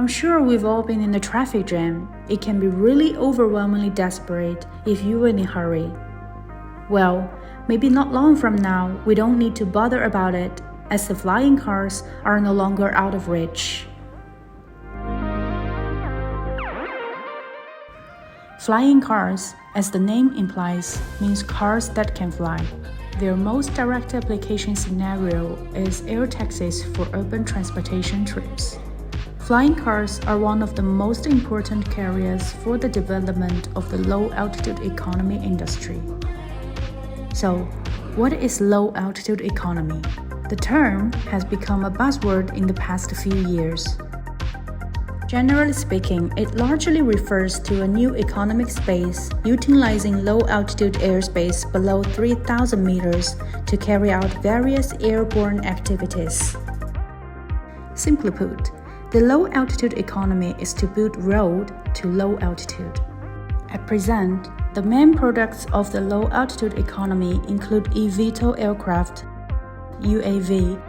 I'm sure we've all been in a traffic jam. It can be really overwhelmingly desperate if you're in a hurry. Well, maybe not long from now, we don't need to bother about it, as the flying cars are no longer out of reach. Flying cars, as the name implies, means cars that can fly. Their most direct application scenario is air taxis for urban transportation trips. Flying cars are one of the most important carriers for the development of the low-altitude economy industry. So, what is low-altitude economy? The term has become a buzzword in the past few years. Generally speaking, it largely refers to a new economic space utilizing low-altitude airspace below 3,000 meters to carry out various airborne activities. Simply put, the low-altitude economy is to build road to low altitude. At present, the main products of the low-altitude economy include eVTOL aircraft, UAV,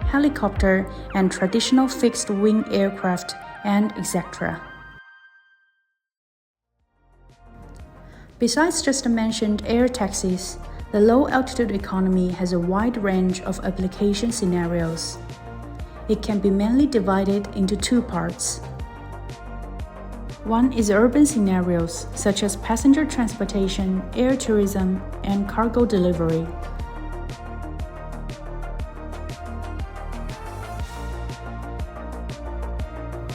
helicopter and traditional fixed-wing aircraft, and etc. Besides just mentioned air taxis, the low-altitude economy has a wide range of application scenarios. It can be mainly divided into two parts. One is urban scenarios, such as passenger transportation, air tourism, and cargo delivery.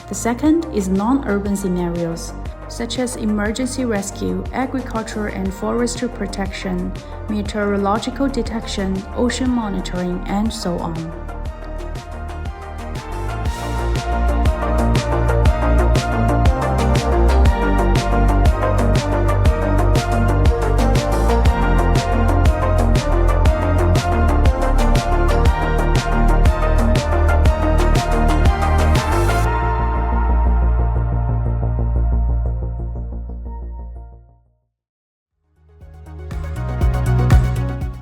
The second is non-urban scenarios, such as emergency rescue, agriculture and forestry protection, meteorological detection, ocean monitoring, and so on.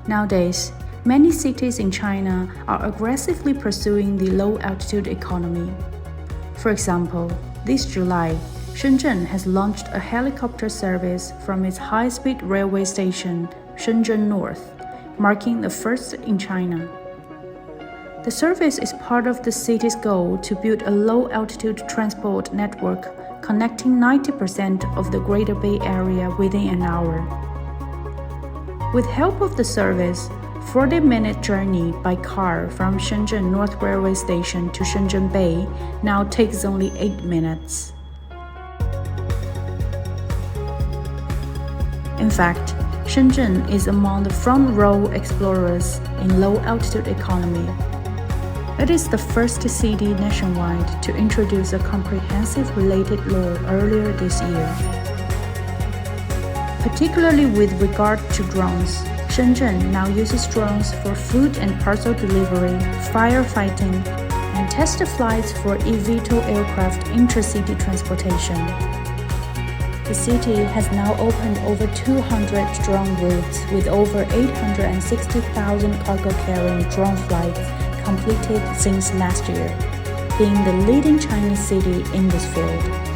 Nowadays, many cities in China are aggressively pursuing the low-altitude economy. For example, this July, Shenzhen has launched a helicopter service from its high-speed railway station, Shenzhen North, marking the first in China. The service is part of the city's goal to build a low-altitude transport network connecting 90% of the Greater Bay Area within an hour. With help of the service, 40-minute journey by car from Shenzhen North Railway Station to Shenzhen Bay now takes only 8 minutes. In fact, Shenzhen is among the front-row explorers in low-altitude economy. It is the first city nationwide to introduce a comprehensive related law earlier this year. Particularly with regard to drones, Shenzhen now uses drones for food and parcel delivery, firefighting, and test flights for eVTOL aircraft intercity transportation. The city has now opened over 200 drone routes with over 860,000 cargo-carrying drone flights completed since last year, being the leading Chinese city in this field.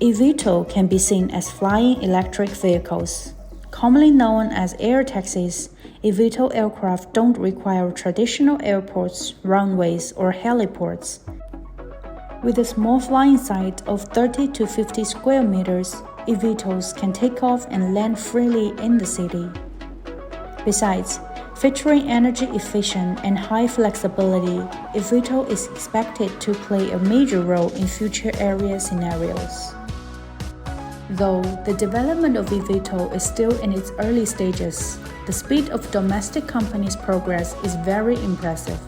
eVTOL can be seen as flying electric vehicles. Commonly known as air taxis, eVTOL aircraft don't require traditional airports, runways, or heliports. With a small flying site of 30 to 50 square meters, eVTOLs can take off and land freely in the city. Besides, featuring energy efficient and high flexibility, eVTOL is expected to play a major role in future area scenarios. Though the development of eVTOL is still in its early stages, the speed of domestic companies' progress is very impressive.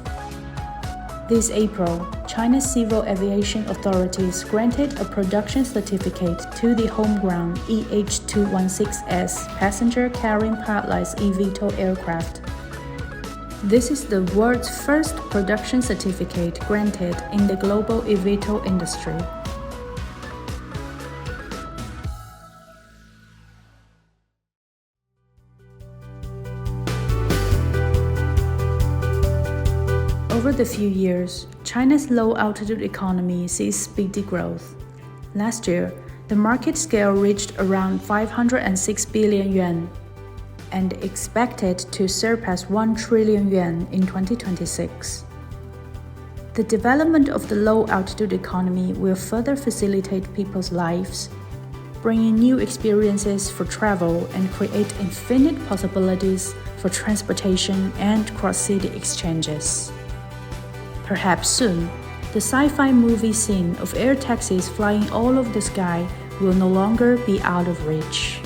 This April, China's civil aviation authorities granted a production certificate to the homegrown EH216S passenger carrying pilotless eVTOL aircraft. This is the world's first production certificate granted in the global eVTOL industry. Over the few years, China's low-altitude economy sees speedy growth. Last year, the market scale reached around 506 billion yuan and expected to surpass 1 trillion yuan in 2026. The development of the low-altitude economy will further facilitate people's lives, bringing new experiences for travel and create infinite possibilities for transportation and cross-city exchanges. Perhaps soon, the sci-fi movie scene of air taxis flying all over the sky will no longer be out of reach.